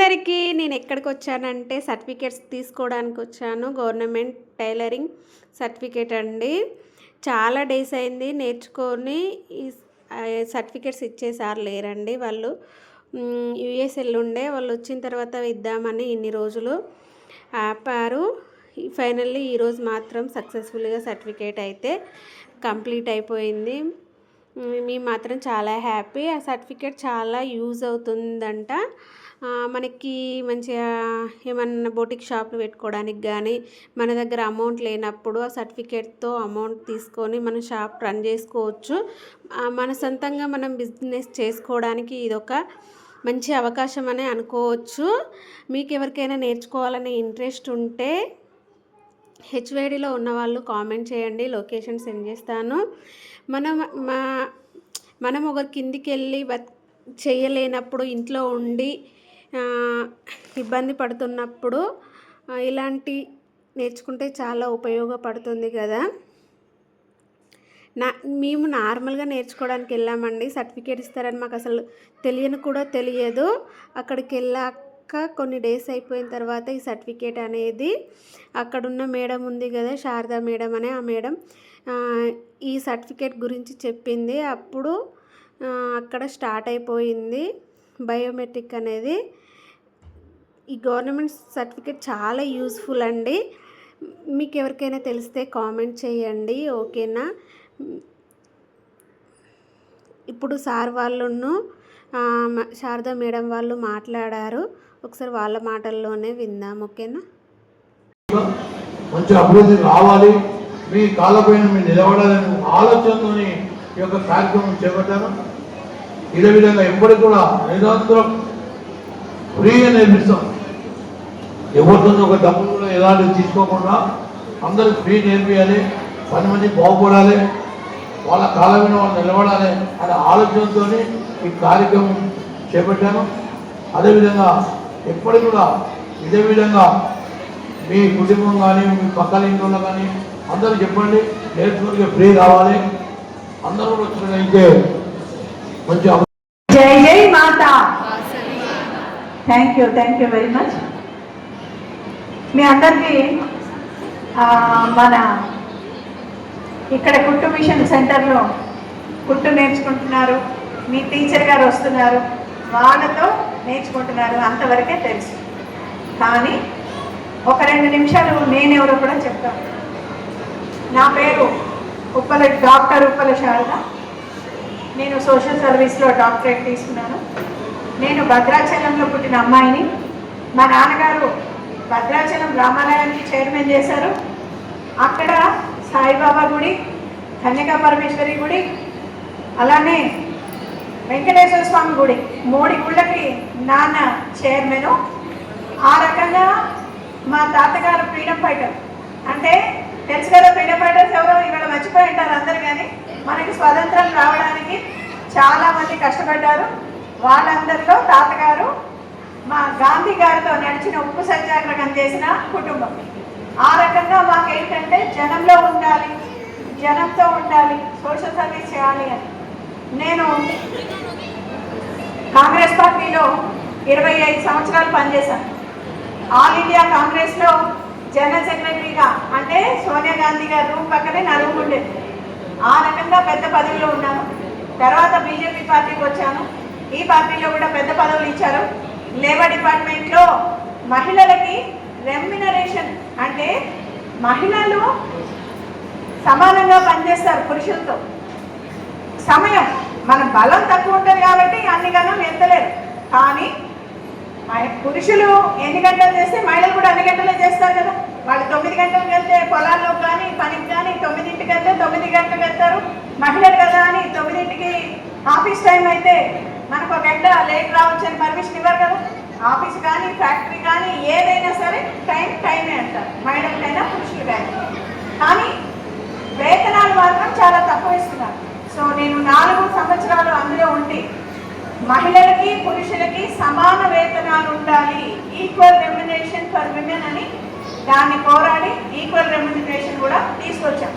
అందరికీ నేను ఎక్కడికి వచ్చానంటే సర్టిఫికేట్స్ తీసుకోవడానికి వచ్చాను. గవర్నమెంట్ టైలరింగ్ సర్టిఫికేట్ అండి. చాలా డేస్ అయింది నేర్చుకొని ఈ సర్టిఫికేట్స్ ఇచ్చేసారు లేరండి వాళ్ళు. యూఎస్ఎల్ ఉండే వాళ్ళు వచ్చిన తర్వాత ఇద్దామని ఇన్ని రోజులు ఆపారు. ఫైనల్లీ ఈరోజు మాత్రం సక్సెస్ఫుల్గా సర్టిఫికేట్ అయితే కంప్లీట్ అయిపోయింది. మేము మాత్రం చాలా హ్యాపీ. ఆ సర్టిఫికేట్ చాలా యూజ్ అవుతుందంట. మనకి మంచిగా ఏమన్నా బొటిక్ షాప్లు పెట్టుకోవడానికి కానీ మన దగ్గర అమౌంట్ లేనప్పుడు ఆ సర్టిఫికేట్తో అమౌంట్ తీసుకొని మన షాప్ రన్ చేసుకోవచ్చు. మన సొంతంగా మనం బిజినెస్ చేసుకోవడానికి ఇదొక మంచి అవకాశం అని అనుకోవచ్చు. మీకు ఎవరికైనా నేర్చుకోవాలనే ఇంట్రెస్ట్ ఉంటే హెచ్వైడిలో ఉన్నవాళ్ళు కామెంట్ చేయండి, లొకేషన్ సెండ్ చేస్తాను. మనం ఒకరి కిందికి వెళ్ళి చేయలేనప్పుడు ఇంట్లో ఉండి ఇబ్బంది పడుతున్నప్పుడు ఇలాంటి నేర్చుకుంటే చాలా ఉపయోగపడుతుంది కదా. మేము నార్మల్గా నేర్చుకోవడానికి వెళ్ళామండి. సర్టిఫికేట్ ఇస్తారని మాకు అసలు తెలియదు. అక్కడికి వెళ్ళాక కొన్ని డేస్ అయిపోయిన తర్వాత ఈ సర్టిఫికేట్ అనేది అక్కడున్న మేడం ఉంది కదా, శారదా మేడం అనే ఆ మేడం ఈ సర్టిఫికేట్ గురించి చెప్పింది. అప్పుడు అక్కడ స్టార్ట్ అయిపోయింది బయోమెట్రిక్ అనేది. ఈ గవర్నమెంట్ సర్టిఫికేట్ చాలా యూస్ఫుల్ అండి. మీకు ఎవరికైనా తెలిస్తే కామెంట్ చేయండి, ఓకేనా. ఇప్పుడు సార్ వాళ్ళను శారదా మేడం వాళ్ళు మాట్లాడారు. ఒకసారి వాళ్ళ మాటల్లోనే విందాం, ఓకేనా. మంచి అభివృద్ధి రావాలి, మీ కాళ్ళపైన మీరు నిలబడాలని ఆలోచనతో ఈ యొక్క కార్యక్రమం చేపట్టాను. ఇదే విధంగా ఎప్పటికి కూడా నిరంతరం ఫ్రీగా నేర్పిస్తాం. ఎవరితో ఒక డబ్బులు కూడా ఎలాంటివి తీసుకోకుండా అందరికి ఫ్రీ నేర్పియాలి. 10 మంది బాగుపడాలి, వాళ్ళ కాళ్ళ మీద వాళ్ళు నిలబడాలి అనే ఆలోచనతో ఈ కార్యక్రమం చేపట్టాను. అదేవిధంగా ఎప్పటికి కూడా ఇదే విధంగా మీ కుటుంబం కానీ మీ పక్కన ఇంట్లో కానీ అందరూ చెప్పండి, నేర్చుకుని ఫ్రీ కావాలి. అందరూ కూడా వచ్చినట్లయితే మంచి. జై జై మాతా. Thank you very much. మీ అందరికీ మన ఇక్కడ కుట్టు మిషన్ సెంటర్లో కుట్టు నేర్చుకుంటున్నారు, మీ టీచర్ గారు వస్తున్నారు, వాళ్ళతో నేర్చుకుంటున్నారు, అంతవరకే తెలుసు. కానీ ఒక 2 నిమిషాలు నేనెవరో కూడా చెప్తాను. నా పేరు డాక్టర్ ఉప్పల శారద. నేను సోషల్ సర్వీస్లో డాక్టరేట్ తీసుకున్నాను. నేను భద్రాచలంలో పుట్టిన అమ్మాయిని. మా నాన్నగారు భద్రాచలం రామాలయానికి చైర్మన్ చేశారు. అక్కడ సాయిబాబా గుడి, కన్యకా పరమేశ్వరి గుడి, అలానే వెంకటేశ్వర స్వామి గుడి, 3 గుళ్ళకి నాన్న చైర్మను. ఆ రకంగా మా తాతగారు ఫ్రీడమ్ ఫైటర్. అంటే తెలుసు కదా ఫ్రీడమ్ ఫైటర్స్ ఎవరో, ఇవాళ మర్చిపోయి ఉంటారు అందరు. కానీ మనకి స్వతంత్రం రావడానికి చాలామంది కష్టపడ్డారు. వాళ్ళందరిలో తాతగారు మా గాంధీ గారితో నడిచిన ఉప్పు సత్యాగ్రహం చేసిన కుటుంబం. ఆ రకంగా మాకేంటంటే జనంలో ఉండాలి, జనంతో ఉండాలి, సోషల్ సర్వీస్ చేయాలి అని. నేను కాంగ్రెస్ పార్టీలో 25 సంవత్సరాలు పనిచేశాను. ఆల్ ఇండియా కాంగ్రెస్లో జనరల్ సెక్రటరీగా, అంటే సోనియా గాంధీ గారి రూమ్ పక్కనే నా రూమ్ ఉండేది. ఆ రకంగా పెద్ద పదవిలో ఉన్నాను. తర్వాత బీజేపీ పార్టీకి వచ్చాను. ఈ పార్టీలో కూడా పెద్ద పదవులు ఇచ్చారు. లేబర్ డిపార్ట్మెంట్లో మహిళలకి రెమ్యునరేషన్, అంటే మహిళలు సమానంగా పనిచేస్తారు పురుషులతో. సమయం మన బలం తక్కువ ఉంటుంది కాబట్టి అన్ని గణం ఎత్తలేరు. కానీ పురుషులు ఎన్ని గంటలు చేస్తే మహిళలు కూడా అన్ని గంటలే చేస్తారు కదా. వాళ్ళు 9 గంటలకు వెళ్తే పొలాల్లో కానీ పనికి కానీ 9ంటికి వెళ్తే 9 గంటలకు వెళ్తారు. మహిళలు కదా అని 9ంటికి ఆఫీస్ టైం అయితే మనకు 1 గంట లేట్ రావచ్చు అని పర్మిషన్ ఇవ్వరు కదా. ఆఫీస్ కానీ ఫ్యాక్టరీ కానీ ఏదైనా సరే టైమే అంటారు, మహిళలకైనా పురుషులకైనా. కానీ వేతనాలు మాత్రం చాలా తక్కువ ఇస్తున్నారు. సో నేను 4 సంవత్సరాలు అందులో ఉండి మహిళలకి పురుషులకి సమాన వేతనాలు ఉండాలి, ఈక్వల్ రెమ్యునరేషన్ ఫర్ విమెన్ అని దాన్ని పోరాడి ఈక్వల్ రెమ్యునరేషన్ కూడా తీసుకొచ్చాం.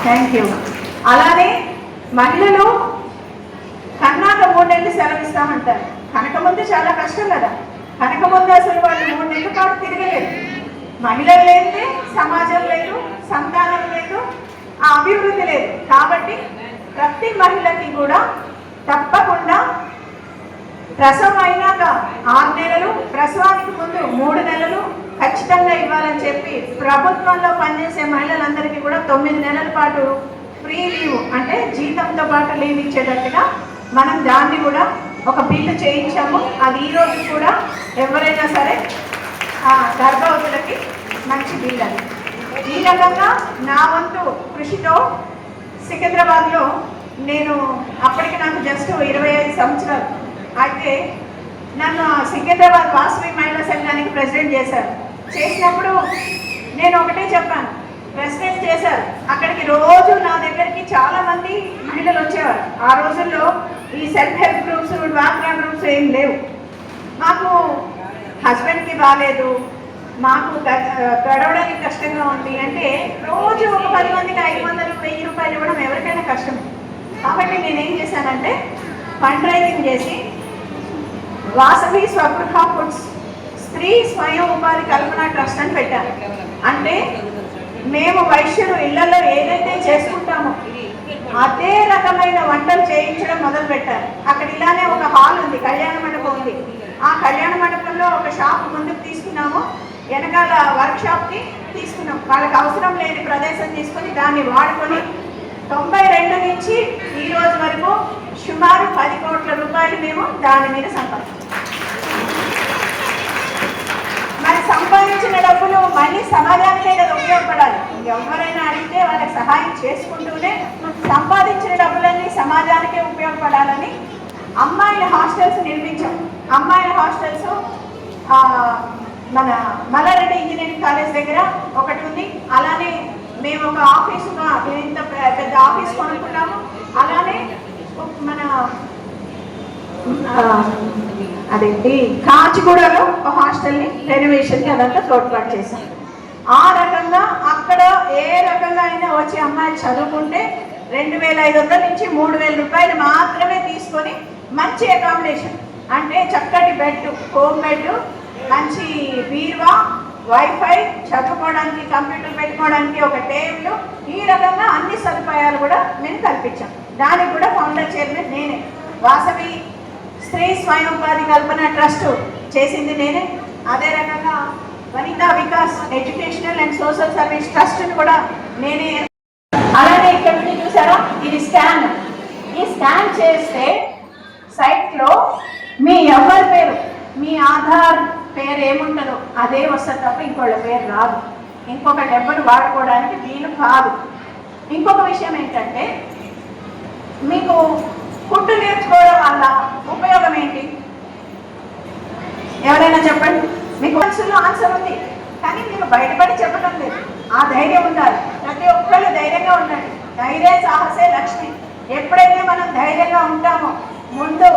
Thank you. అలానే మహిళలు కర్ణాటక సెలవు ఇస్తామంటారు. కనుక ముందు చాలా కష్టం కదా. కనుక ముందు అసలు వాళ్ళు 3 నెలల పాటు తిరగలేదు. మహిళలు లేనిదే సమాజం లేదు, సంతానం లేదు, ఆ అభివృద్ధి లేదు. కాబట్టి ప్రతి మహిళకి కూడా తప్పకుండా ప్రసవం అయినాక 6 నెలలు, ప్రసవానికి ముందు 3 నెలలు ఖచ్చితంగా ఇవ్వాలని చెప్పి ప్రభుత్వంలో పనిచేసే మహిళలందరికీ కూడా 9 నెలల పాటు ఫ్రీ లీవ్, అంటే జీతంతో పాటు లీవ్ ఇచ్చేటట్టుగా మనం దాన్ని కూడా ఒక బిల్లు చేయించాము. అది ఈరోజు కూడా ఎవరైనా సరే గర్భవతులకి మంచి బిల్. అది ఈ రకంగా నా వంతు కృషితో సికింద్రాబాద్లో నేను అప్పటికి నాకు జస్ట్ 25 సంవత్సరాలు అయితే నన్ను సికింద్రాబాద్ వాసవి మహిళా సంఘానికి ప్రెసిడెంట్ చేశారు. చేసినప్పుడు నేను ఒకటే చెప్పాను, ప్రెసిడెంట్ చేశారు. అక్కడికి రోజు నా దగ్గరికి చాలా మంది మహిళలు వచ్చేవారు. ఆ రోజుల్లో ఈ సెల్ఫ్ హెల్ప్ గ్రూప్స్, డ్వాక్రా గ్రూప్స్ ఏం లేవు. మాకు హస్బెండ్కి బాగాలేదు, మాకు గడవడానికి కష్టంగా ఉంది అంటే రోజు ఒక 10 మందికి 500, 1000 రూపాయలు ఇవ్వడం ఎవరికైనా కష్టం. కాబట్టి నేనేం చేశానంటే ఫండ్ రైజింగ్ చేసి వాసవి స్వగృహ ఫుడ్స్ స్త్రీ స్వయం ఉపాధి కల్పన ట్రస్ట్ అని పెట్టాను. అంటే మేము వైశ్యులు ఇళ్లలో ఏదైతే చేసుకుంటామో అదే రకమైన వంటలు చేయించడం మొదలు పెట్టారు. అక్కడ ఇలానే ఒక హాల్ ఉంది, కళ్యాణ మండపం ఉంది. ఆ కళ్యాణ మండపంలో ఒక షాప్ ముందుకు తీసుకున్నాము, వెనకాల వర్క్ షాప్కి తీసుకున్నాం. వాళ్ళకి అవసరం లేని ప్రదేశం తీసుకొని దాన్ని వాడుకొని 92 నుంచి ఈ రోజు వరకు సుమారు 10 కోట్ల రూపాయలు మేము దాని మీద సంపాదించాం. మరి సంపాదించిన డబ్బులు మళ్ళీ సమాజానికే కదా ఉపయోగపడాలి. ఎవరైనా అడిగితే వాళ్ళకి సహాయం చేసుకుంటూనే సంపాదించిన డబ్బులన్నీ సమాజానికే ఉపయోగపడాలని అమ్మాయిల హాస్టల్స్ నిర్మించాం. అమ్మాయిల హాస్టల్స్ మన మల్లారెడ్డి ఇంజనీరింగ్ కాలేజ్ దగ్గర ఒకటి ఉంది. అలానే మేము ఒక ఆఫీసుగా ఇంత పెద్ద ఆఫీస్ కొనుక్కున్నాము. అలానే మన అదేంటి కాచిగూడలో ఒక హాస్టల్ని రెనోవేషన్కి అదంతా తోడ్పాటు చేశాం. ఆ రకంగా అక్కడ ఏ రకంగా అయినా వచ్చి అమ్మాయిలు చదువుకుంటే 2500 నుంచి 3000 రూపాయలు మాత్రమే తీసుకొని మంచి అకామిడేషన్, అంటే చక్కటి బెడ్, హోమ్ బెడ్, మంచి బీరువా, వైఫై, చదువుకోవడానికి కంప్యూటర్ పెట్టుకోవడానికి ఒక టేబుల్, ఈ రకంగా అన్ని సదుపాయాలు కూడా మేము కల్పించాం. దానికి కూడా ఫౌండర్ చైర్మన్ నేనే. వాసవి స్త్రీ స్వయం ఉపాధి కల్పన ట్రస్ట్ చేసింది నేనే. అదే రకంగా Vanitha Vikas educational and social service ట్రస్ట్ని కూడా నేనే. అలానే ఇక్కడ నుండి చూసారా, ఇది స్కాన్. ఈ స్కాన్ చేస్తే సైట్లో మీ ఎవరి పేరు, మీ ఆధార్ పేరు ఏముంటుందో అదే వస్తుంది తప్ప ఇంకోళ్ళ పేరు రాదు. ఇంకొకటి ఎవరు వాడుకోవడానికి వీలు కాదు. ఇంకొక విషయం ఏంటంటే, మీకు కుట్టు నేర్చుకోవడం వల్ల ఉపయోగం ఏంటి ఎవరైనా చెప్పండి. మీకు మనసులో ఆన్సర్ ఉంది, కానీ మీరు బయటపడి చెప్పడం లేదు. ఆ ధైర్యం ఉండాలి. ప్రతి ఒక్కళ్ళు ధైర్యంగా ఉండండి. ధైర్య సాహసే లక్ష్మి. ఎప్పుడైతే మనం ధైర్యంగా ఉంటామో, ముందు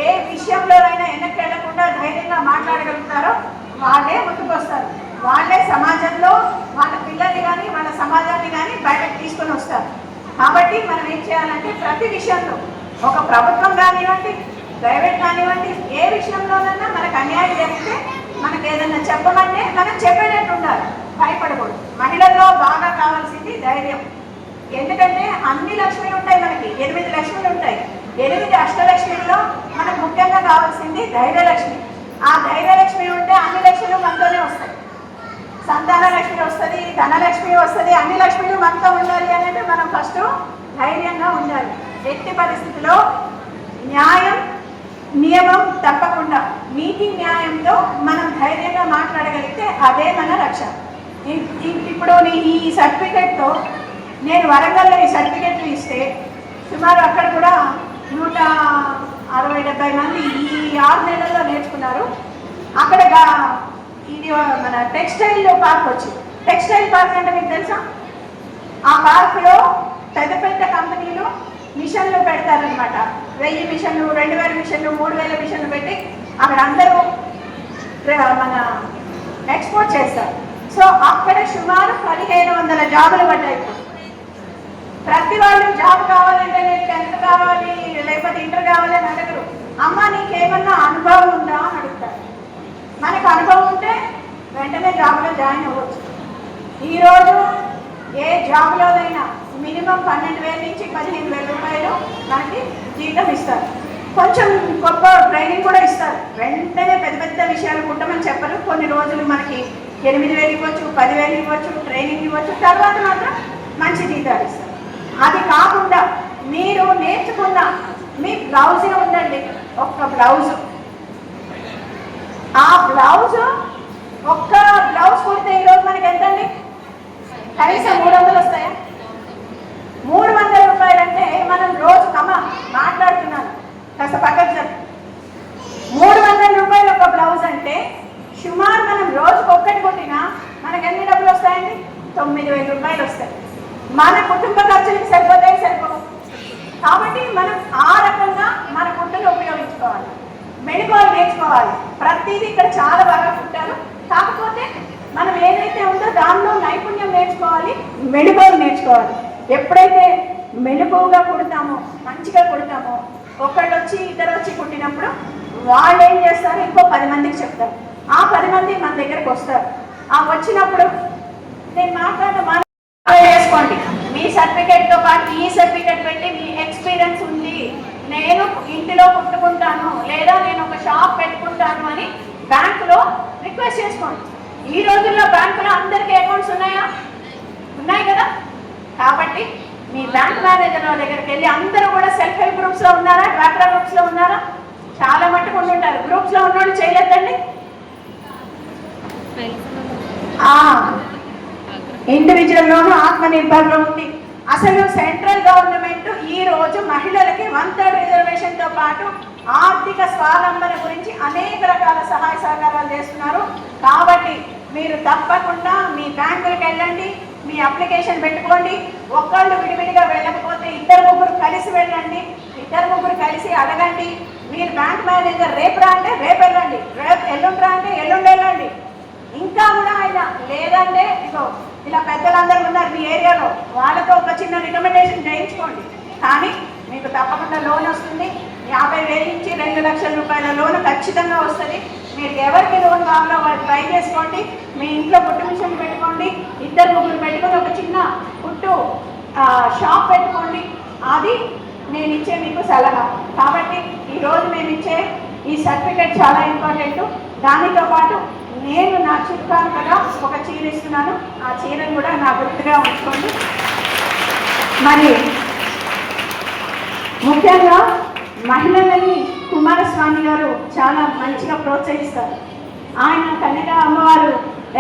ఏ విషయంలోనైనా వెనక్కి వెళ్లకుండా ధైర్యంగా మాట్లాడగలుగుతారో వాళ్ళే ముందుకు వస్తారు. వాళ్ళే సమాజంలో వాళ్ళ పిల్లల్ని కానీ వాళ్ళ సమాజాన్ని కానీ బయటకు తీసుకొని వస్తారు. కాబట్టి మనం ఏం చేయాలంటే ప్రతి విషయంలో, ఒక ప్రభుత్వం కానివ్వండి, ప్రైవేట్ కానివ్వండి, ఏ విషయంలోనైనా మనకు అన్యాయం జరిగితే మనకు ఏదైనా చెప్పమంటే మనం చెప్పేటట్టు ఉండాలి, భయపడకూడదు. మహిళల్లో బాగా కావాల్సింది ధైర్యం. ఎందుకంటే అన్ని లక్ష్మిలు ఉంటాయి, మనకి 8 లక్ష్మిలు ఉంటాయి. 8 అష్టలక్ష్మిలో మనకు ముఖ్యంగా కావాల్సింది ధైర్యలక్ష్మి. ఆ ధైర్యలక్ష్మి ఉంటే అన్ని లక్ష్మిలు మనతోనే వస్తాయి. సంతాన లక్ష్మి వస్తుంది, ధనలక్ష్మి వస్తుంది, అన్ని లక్ష్మిలు మనతో ఉండాలి అంటే మనం ఫస్ట్ ధైర్యంగా ఉండాలి. ఎట్టి పరిస్థితిలో న్యాయం, నియమం తప్పకుండా, నీతి న్యాయంతో మనం ధైర్యంగా మాట్లాడగలిగితే అదే మన రక్ష. ఇప్పుడు ఈ సర్టిఫికెట్తో నేను వరంగల్లో ఈ సర్టిఫికెట్లు ఇస్తే సుమారు అక్కడ కూడా 160-70 మంది ఈ 6 నెలల్లో నేర్చుకున్నారు. అక్కడ ఇది మన టెక్స్టైల్ పార్క్ వచ్చింది. టెక్స్టైల్ పార్క్ అంటే మీకు తెలుసా? ఆ పార్క్లో పెద్ద పెద్ద కంపెనీలు మిషన్లు పెడతారనమాట. 1000 మిషన్లు, 2000 మిషన్లు, 3000 మిషన్లు పెట్టి అక్కడ అందరూ మన ఎక్స్పోర్ట్ చేస్తారు. సో అక్కడ సుమారు 1500 జాబులు పడ్డాయి. ప్రతి వాళ్ళు జాబ్ కావాలంటే నేను 10th కావాలి లేకపోతే ఇంటర్ కావాలని అడగరు. అమ్మ నీకేమన్నా అనుభవం ఉందా అని అడుగుతారు. మనకు అనుభవం ఉంటే వెంటనే జాబ్లో జాయిన్ అవ్వచ్చు. ఈరోజు ఏ జాబ్లోనైనా మినిమం 12,000 నుంచి 15,000 రూపాయలు మనకి జీతం ఇస్తారు. కొంచెం గొప్ప ట్రైనింగ్ కూడా ఇస్తారు. వెంటనే పెద్ద పెద్ద విషయాలు కుట్టమని చెప్పరు. కొన్ని రోజులు మనకి 8,000 ఇవ్వచ్చు, 10,000 ఇవ్వచ్చు, ట్రైనింగ్ ఇవ్వచ్చు. తర్వాత మాత్రం మంచి జీతాలు ఇస్తారు. అది కాకుండా మీరు నేర్చుకున్న మీ బ్లౌజే ఉందండి, ఒక్క బ్లౌజు. ఆ బ్లౌజు ఒక్క బ్లౌజ్ కుడితే ఈరోజు మనకి ఎంతండి? కనీసం 300 వస్తాయా? 300 రూపాయలు అంటే మనం రోజు మాట్లాడుతున్నాను కాస్త పక్కకు చెప్పు. 300 రూపాయలు ఒక బ్లౌజ్ అంటే సుమారు మనం రోజుకు ఒక్కటి కొట్టినా మనకు ఎన్ని డబ్బులు వస్తాయండి? 9,000 రూపాయలు వస్తాయి. మన కుటుంబ ఖర్చులకు సరిపోవు. కాబట్టి మనం ఆ రకంగా మన కుట్టను ఉపయోగించుకోవాలి, మెళుకువలు నేర్చుకోవాలి. ప్రతిదీ ఇక్కడ చాలా బాగా కుట్టారు. కాకపోతే మనం ఏదైతే ఉందో దానిలో నైపుణ్యం నేర్చుకోవాలి, మెళుకువలు నేర్చుకోవాలి. ఎప్పుడైతే మెళుకువగా కుడతామో, మంచిగా కుడతామో, ఒకళ్ళు వచ్చి ఇద్దరు వచ్చి కుట్టినప్పుడు వాళ్ళు ఏం చేస్తారు? ఇంకో 10 మందికి చెప్తారు. ఆ 10 మంది మన దగ్గరకు వస్తారు. ఆ వచ్చినప్పుడు నేను మాట్లాడడం చేసుకోండి. మీ సర్టిఫికేట్తో పాటు ఈ సర్టిఫికేట్ పెట్టి మీ ఎక్స్పీరియన్స్ ఉంది, నేను ఇంటిలో కుట్టుకుంటాను లేదా నేను ఒక షాప్ పెట్టుకుంటాను అని బ్యాంకులో రిక్వెస్ట్ చేసుకోండి. ఈ రోజుల్లో బ్యాంకులో అందరికీ అకౌంట్స్ ఉన్నాయా? ఉన్నాయి కదా. కాబట్టి మీ బ్యాంక్ మేనేజర్ దగ్గరికి వెళ్ళి, అందరూ కూడా సెల్ఫ్ హెల్ప్ గ్రూప్స్లో ఉన్నారా? డ్వాక్రా గ్రూప్స్లో ఉన్నారా? చాలా మట్టుకు ఉండుంటారు. గ్రూప్స్లో ఉన్నోళ్ళు చేయలేదండి. ఇండివిజువల్లోనూ ఆత్మనిర్భర్లో ఉంది. అసలు సెంట్రల్ గవర్నమెంట్ ఈ రోజు మహిళలకి 1/3 రిజర్వేషన్తో పాటు ఆర్థిక స్వావలంబన గురించి అనేక రకాల సహాయ సహకారాలు చేస్తున్నారు. కాబట్టి మీరు తప్పకుండా మీ బ్యాంకులకు వెళ్ళండి, మీ అప్లికేషన్ పెట్టుకోండి. ఒక్కళ్ళు విడివిడిగా వెళ్ళకపోతే 2-3 కలిసి వెళ్ళండి, 2-3 కలిసి అడగండి. మీరు బ్యాంక్ మేనేజర్ రేపు రా అంటే రేపు వెళ్ళండి, రేపు ఎల్లుండి రా అంటే ఎల్లుండి వెళ్ళండి. ఇంకా కూడా ఆయన లేదంటే ఇగో ఇలా పెద్దలందరూ ఉన్నారు మీ ఏరియాలో, వాళ్ళతో ఒక చిన్న రికమెండేషన్ చేయించుకోండి. కానీ మీకు తప్పకుండా లోన్ వస్తుంది. 50,000 నుంచి 2 లక్షల రూపాయల లోన్ ఖచ్చితంగా వస్తుంది. మీరు ఎవరికి లోన్ కావాలో వాళ్ళు ట్రై చేసుకోండి. మీ ఇంట్లో కుట్టు మిషన్ పెట్టుకోండి, 2-3 పెట్టుకొని ఒక చిన్న కుట్టు షాప్ పెట్టుకోండి. అది నేను ఇచ్చే మీకు సలహా. కాబట్టి ఈరోజు మేము ఇచ్చే ఈ సర్టిఫికేట్ చాలా ఇంపార్టెంట్. దానితో పాటు నేను నా చిరుకానుకగా ఒక చీర ఇస్తున్నాను. ఆ చీరను కూడా నా గుర్తుగా ఉంచుకోండి. మరి ముఖ్యంగా మహిళలని కుమారస్వామి గారు చాలా మంచిగా ప్రోత్సహిస్తారు. ఆయన కన్యక అమ్మవారు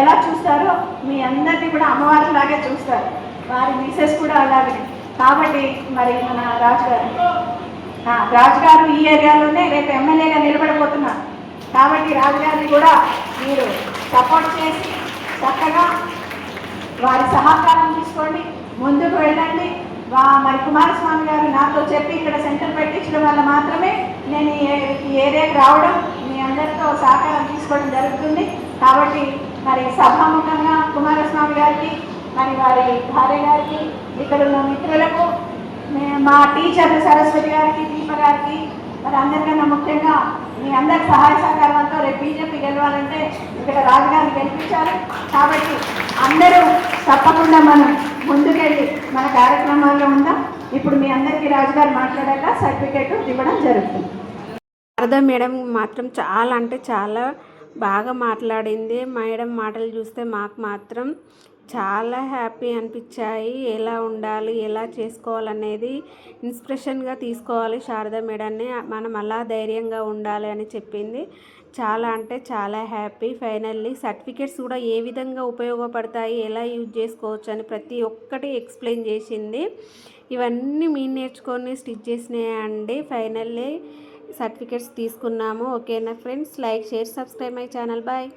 ఎలా చూస్తారో మీ అందరినీ కూడా అమ్మవారు లాగే చూస్తారు. వారి మిసెస్ కూడా అలాగే. కాబట్టి మరి మన రాజుగారు ఈ ఏరియాలోనే రేపు ఎమ్మెల్యేగా నిలబడబోతున్నారు. కాబట్టి రాజుగారిని కూడా మీరు సపోర్ట్ చేసి చక్కగా వారి సహకారం తీసుకోండి, ముందుకు వెళ్ళండి. మరి కుమారస్వామి గారు నాతో చెప్పి ఇక్కడ సెంటర్ పెట్టించడం వల్ల మాత్రమే నేను ఈ ఏరియాకి రావడం, మీ అందరితో సహకారం తీసుకోవడం జరుగుతుంది. కాబట్టి మరి సభాముఖంగా కుమారస్వామి గారికి, మరి వారి భార్య గారికి, ఇక్కడ ఉన్న మిత్రులకు, మా టీచర్ సరస్వతి గారికి, దీప గారికి, మరి అందరికన్నా ముఖ్యంగా మీ అందరి సహాయ సహకారంతో రేపు బీజేపీ గెలవాలంటే ఇక్కడ రాజుగారిని గెలిపించాలి. కాబట్టి అందరూ తప్పకుండా మనం ముందుకెళ్ళి మన కార్యక్రమాల్లో ఉందాం. ఇప్పుడు మీ అందరికీ రాజుగారు మాట్లాడాక సర్టిఫికేట్ ఇవ్వడం జరుగుతుంది. శారద మేడం మాత్రం చాలా అంటే చాలా బాగా మాట్లాడింది. మేడం మాటలు చూస్తే మాకు మాత్రం చాలా హ్యాపీ అనిపించాయి. ఎలా ఉండాలి, ఎలా చేసుకోవాలనేది ఇన్స్పిరేషన్గా తీసుకోవాలి శారద మేడాన్ని. మనం అలా ధైర్యంగా ఉండాలి అని చెప్పింది. చాలా అంటే చాలా హ్యాపీ. ఫైనల్లీ సర్టిఫికేట్స్ కూడా ఏ విధంగా ఉపయోగపడతాయి, ఎలా యూజ్ చేసుకోవచ్చు అని ప్రతి ఒక్కటి ఎక్స్ప్లెయిన్ చేసింది. ఇవన్నీ మేము నేర్చుకొని స్టిచ్ చేసినాయండి. ఫైనల్లీ సర్టిఫికేట్స్ తీసుకున్నాము. ఓకేనా friends, like, share, subscribe my channel. Bye.